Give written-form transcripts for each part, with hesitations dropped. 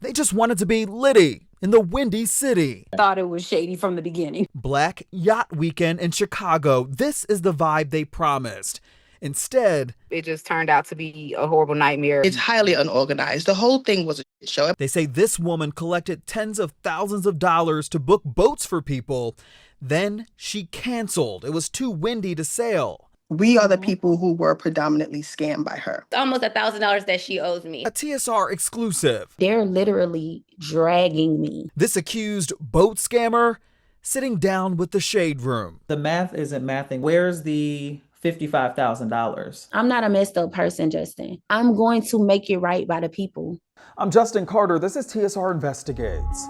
They just wanted to be litty in the Windy City. Thought it was shady from the beginning. Black Yacht Weekend in Chicago. This is the vibe they promised. Instead, it just turned out to be a horrible nightmare. It's highly unorganized. The whole thing was a shit show. They say this woman collected tens of thousands of dollars to book boats for people. Then she canceled. It was too windy to sail. We are the people who were predominantly scammed by her. It's almost $1,000 that she owes me. A TSR exclusive. They're literally dragging me. This accused boat scammer sitting down with the Shade Room. The math isn't mathing. Where's the $55,000? I'm not a messed up person, Justin. I'm going to make it right by the people. I'm Justin Carter. This is TSR Investigates.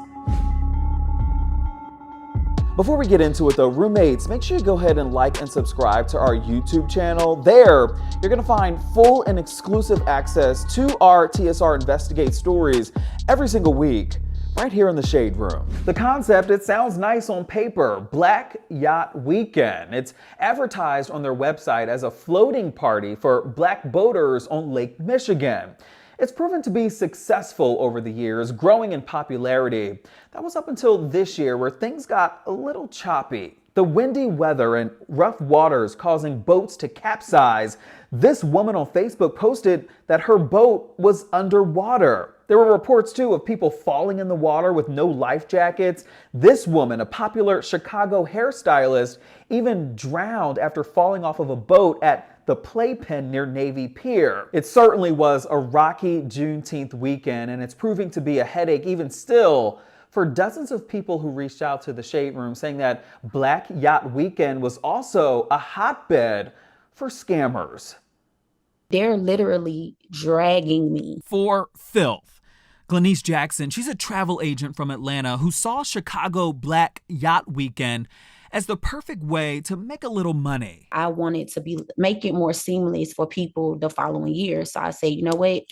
Before we get into it though, roommates, make sure you go ahead and like and subscribe to our YouTube channel. There, you're gonna find full and exclusive access to our TSR Investigate stories every single week, right here in the Shade Room. The concept, it sounds nice on paper, Black Yacht Weekend. It's advertised on their website as a floating party for Black boaters on Lake Michigan. It's proven to be successful over the years, growing in popularity. That was up until this year where things got a little choppy. The windy weather and rough waters causing boats to capsize. This woman on Facebook posted that her boat was underwater. There were reports too of people falling in the water with no life jackets. This woman, a popular Chicago hairstylist, even drowned after falling off of a boat at the Playpen near Navy Pier. It certainly was a rocky Juneteenth weekend, and it's proving to be a headache even still for dozens of people who reached out to the Shade Room, saying that Black Yacht Weekend was also a hotbed for scammers. They're literally dragging me. For filth. Glenise Jackson, she's a travel agent from Atlanta who saw Chicago Black Yacht Weekend as the perfect way to make a little money. I wanted to make it more seamless for people the following year. So I said, you know what?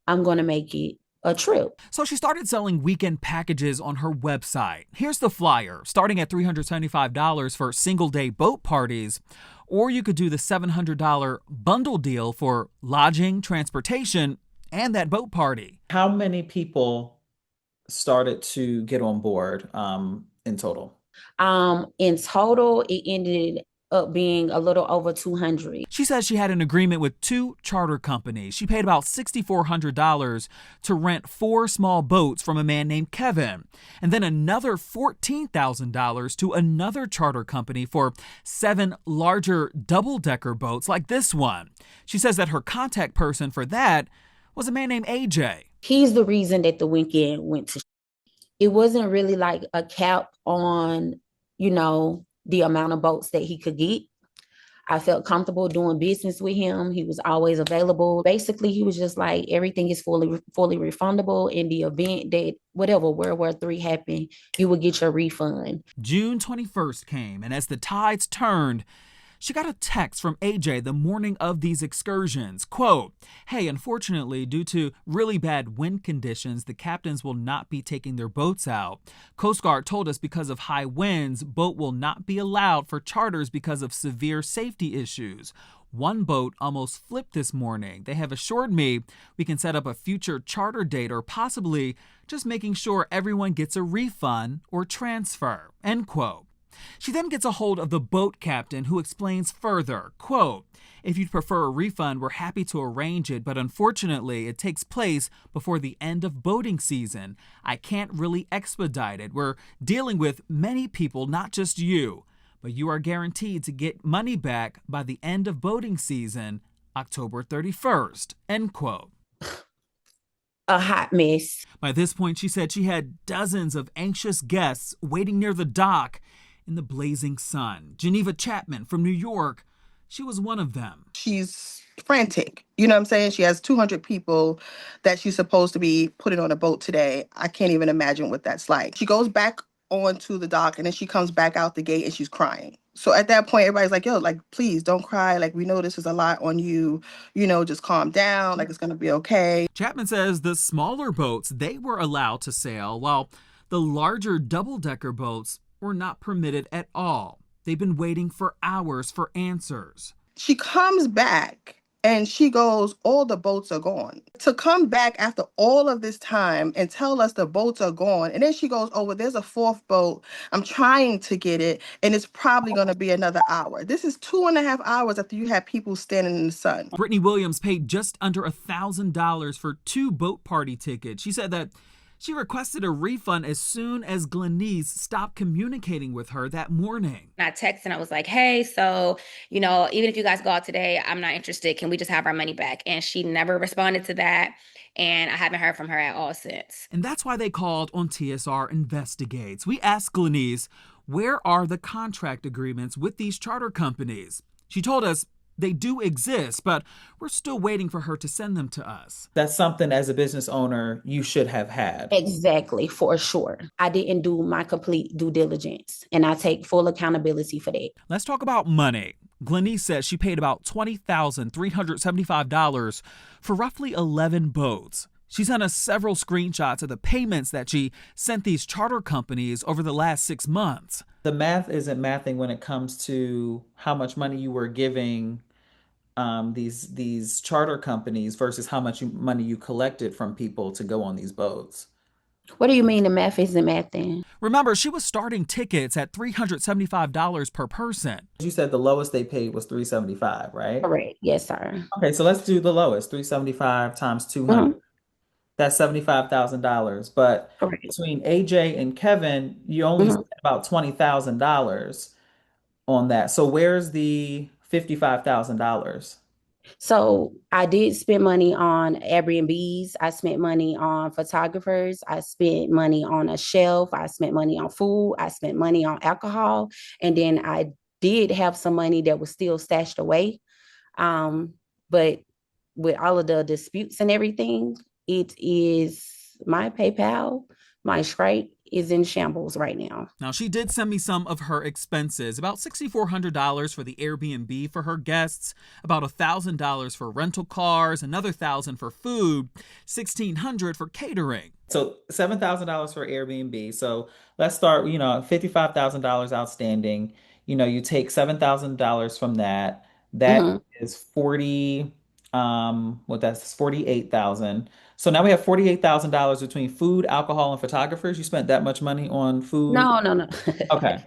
I'm going to make it a trip. So she started selling weekend packages on her website. Here's the flyer, starting at $375 for single day boat parties, or you could do the $700 bundle deal for lodging, transportation, and that boat party. How many people started to get on board in total? In total, it ended up being a little over 200. She says she had an agreement with 2 charter companies. She paid about $6,400 to rent 4 small boats from a man named Kevin, and then another $14,000 to another charter company for 7 larger double-decker boats like this one. She says that her contact person for that was a man named AJ. He's the reason that the weekend went to. It wasn't really like a cap on, the amount of boats that he could get. I felt comfortable doing business with him. He was always available. Basically, he was just like, everything is fully refundable. In the event that whatever World War III happened, you would get your refund. June 21st came, and as the tides turned, she got a text from AJ the morning of these excursions. Quote, "Hey, unfortunately, due to really bad wind conditions, the captains will not be taking their boats out. Coast Guard told us because of high winds, boat will not be allowed for charters because of severe safety issues. One boat almost flipped this morning. They have assured me we can set up a future charter date or possibly just making sure everyone gets a refund or transfer." End quote. She then gets a hold of the boat captain who explains further, quote, "If you'd prefer a refund, we're happy to arrange it, but unfortunately it takes place before the end of boating season. I can't really expedite it. We're dealing with many people, not just you, but you are guaranteed to get money back by the end of boating season, October 31st, end quote. A hot mess. By this point, she said she had dozens of anxious guests waiting near the dock in the blazing sun. Geneva Chapman from New York, she was one of them. She's frantic. You know what I'm saying? She has 200 people that she's supposed to be putting on a boat today. I can't even imagine what that's like. She goes back onto the dock and then she comes back out the gate and she's crying. So at that point, everybody's like, yo, like, please don't cry. Like, we know this is a lot on you. Just calm down. Like, it's going to be okay. Chapman says the smaller boats, they were allowed to sail, while the larger double-decker boats were not permitted at all. They've been waiting for hours for answers. She comes back And she goes, all the boats are gone. To come back after all of this time and tell us the boats are gone. And then she goes, oh, well, there's a fourth boat. I'm trying to get it. And it's probably going to be another hour. This is 2.5 hours after you have people standing in the sun. Brittany Williams paid just under $1,000 for 2 boat party tickets. She said that she requested a refund as soon as Glenise stopped communicating with her that morning. I texted and I was like, hey, so, even if you guys go out today, I'm not interested. Can we just have our money back? And she never responded to that. And I haven't heard from her at all since. And that's why they called on TSR Investigates. We asked Glenise, where are the contract agreements with these charter companies? She told us they do exist, but we're still waiting for her to send them to us. That's something as a business owner you should have had. Exactly, for sure. I didn't do my complete due diligence, and I take full accountability for that. Let's talk about money. Glenise says she paid about $20,375 for roughly 11 boats. She sent us several screenshots of the payments that she sent these charter companies over the last 6 months. The math isn't mathing when it comes to how much money you were giving these charter companies versus how much money you collected from people to go on these boats. What do you mean the math isn't mathing? Remember, she was starting tickets at $375 per person. You said the lowest they paid was $375, right? Correct. Yes, sir. Okay, so let's do the lowest, $375 times 200. That's $75,000. But Correct. between AJ and Kevin, you only spent about $20,000 on that. So where's the $55,000? So I did spend money on Airbnbs. I spent money on photographers. I spent money on a shelf. I spent money on food. I spent money on alcohol. And then I did have some money that was still stashed away. But with all of the disputes and everything, it is my PayPal, my Stripe is in shambles right now. Now, she did send me some of her expenses, about $6,400 for the Airbnb for her guests, about $1,000 for rental cars, another $1,000 for food, $1,600 for catering. So $7,000 for Airbnb. So let's start, $55,000 outstanding. You take $7,000 from that. That is 40, that's 48,000. So now we have $48,000 between food, alcohol, and photographers. You spent that much money on food? No. Okay.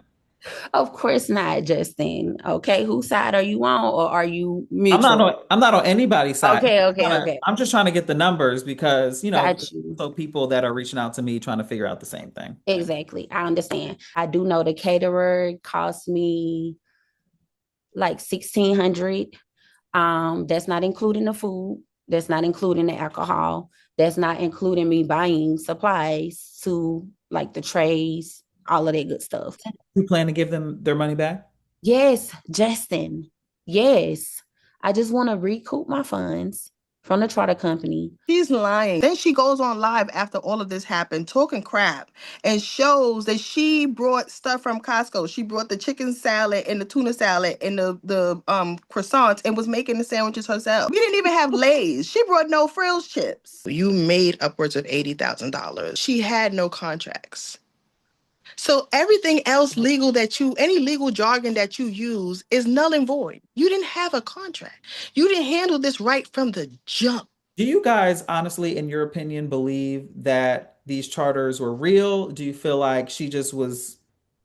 Of course not, Justin. Okay, whose side are you on, or are you mutual? I'm not on anybody's side. Okay. I'm just trying to get the numbers because, Got you. so people that are reaching out to me trying to figure out the same thing. Exactly. I understand. I do know the caterer cost me like $1,600. That's not including the food. That's not including the alcohol. That's not including me buying supplies to like the trays, all of that good stuff. You plan to give them their money back? Yes, Justin. Yes. I just want to recoup my funds from the charter company. She's lying. Then she goes on live after all of this happened, talking crap, and shows that she brought stuff from Costco. She brought the chicken salad and the tuna salad and the croissants and was making the sandwiches herself. We didn't even have Lay's. She brought no frills chips. You made upwards of $80,000. She had no contracts. So everything else legal any legal jargon that you use is null and void. You didn't have a contract. You didn't handle this right from the jump. Do you guys honestly, in your opinion, believe that these charters were real? Do you feel like she just was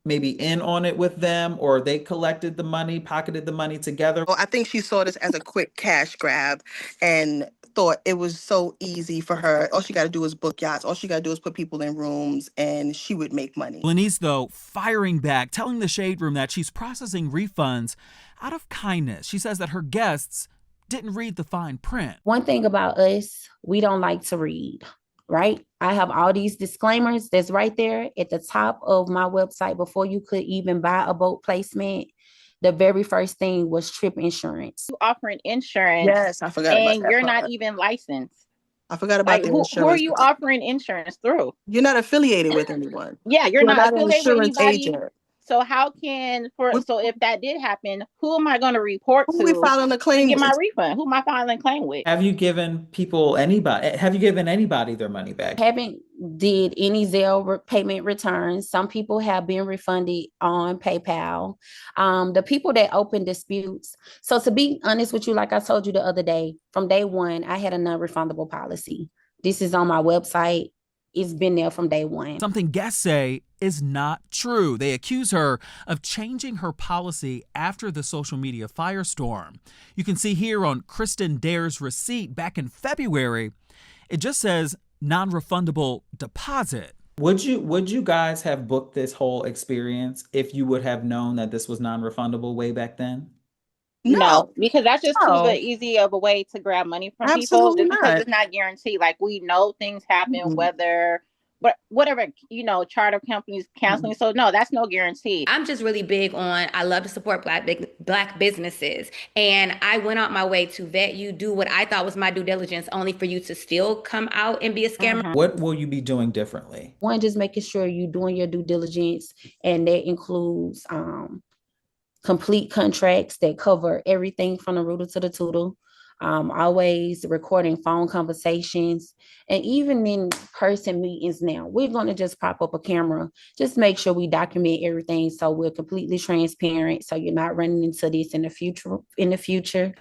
maybe in on it with them, or they collected the money, pocketed the money together? Well, I think she saw this as a quick cash grab and thought it was so easy for her. All she got to do is book yachts. All she got to do is put people in rooms and she would make money. Glenise, though, firing back, telling the Shade Room that she's processing refunds out of kindness. She says that her guests didn't read the fine print. One thing about us, we don't like to read, right? I have all these disclaimers that's right there at the top of my website before you could even buy a boat placement. The very first thing was trip insurance. You offering insurance. Yes, I forgot about that. And you're part. not even licensed. I forgot about the who insurance. are you offering insurance through? You're not affiliated with anyone. Yeah, you're not an affiliated with insurance anybody. agent. So how can What- so if that did happen, who am I going to report Who we to filing a claim get my with? refund? Who am I filing a claim with? Have you given anybody their money back? Haven't did any payment returns. Some people have been refunded on PayPal. The people that open disputes. So to be honest with you, like I told you the other day, from day one, I had a non-refundable policy. This is on my website. It's been there from day one. Something guests say is not true. They accuse her of changing her policy after the social media firestorm. You can see here on Kristen Dare's receipt back in February, it just says non-refundable deposit. Would you guys have booked this whole experience if you would have known that this was non-refundable way back then? No, because that's just too No. easy of a way to grab money from people. Absolutely Just because not. it's not guaranteed. Like we know things happen, Mhm. whether but whatever, charter companies canceling. So no, that's no guarantee. I'm just really big on, I love to support black businesses. And I went out my way to vet you, do what I thought was my due diligence, only for you to still come out and be a scammer. What will you be doing differently? One, just making sure you're doing your due diligence, and that includes complete contracts that cover everything from the rooter to the tootle. Always recording phone conversations, and even in person meetings now, we're going to just pop up a camera, just make sure we document everything so we're completely transparent, so you're not running into this in the future.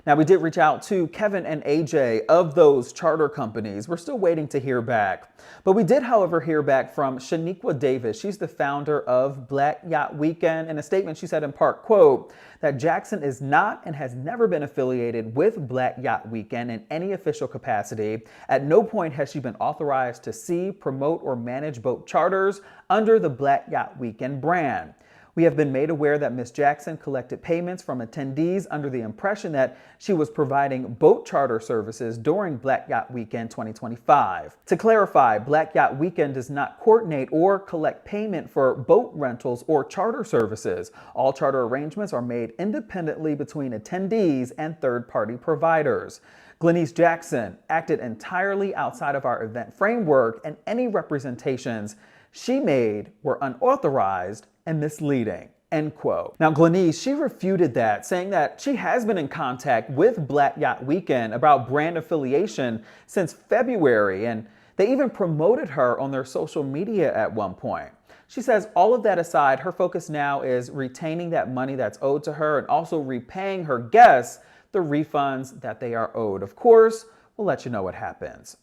Now, we did reach out to Kevin and AJ of those charter companies. We're still waiting to hear back. But we did, however, hear back from Shaniqua Davis. She's the founder of Black Yacht Weekend. In a statement, she said in part, quote, that Jackson is not and has never been affiliated with Black Yacht Weekend in any official capacity. At no point has she been authorized to see, promote, or manage boat charters under the Black Yacht Weekend brand. We have been made aware that Ms. Jackson collected payments from attendees under the impression that she was providing boat charter services during Black Yacht Weekend 2025. To clarify, Black Yacht Weekend does not coordinate or collect payment for boat rentals or charter services. All charter arrangements are made independently between attendees and third-party providers. Glenise Jackson acted entirely outside of our event framework, and any representations she made were unauthorized and misleading, end quote. Now, Glenise, she refuted that, saying that she has been in contact with Black Yacht Weekend about brand affiliation since February, and they even promoted her on their social media at one point. She says all of that aside, her focus now is retaining that money that's owed to her and also repaying her guests the refunds that they are owed. Of course, we'll let you know what happens.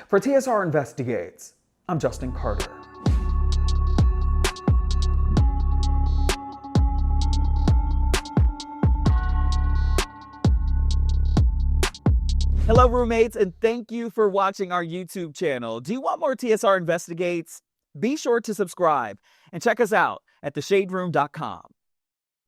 For TSR Investigates, I'm Justin Carter. Hello, roommates, and thank you for watching our YouTube channel. Do you want more TSR Investigates? Be sure to subscribe and check us out at theshaderoom.com.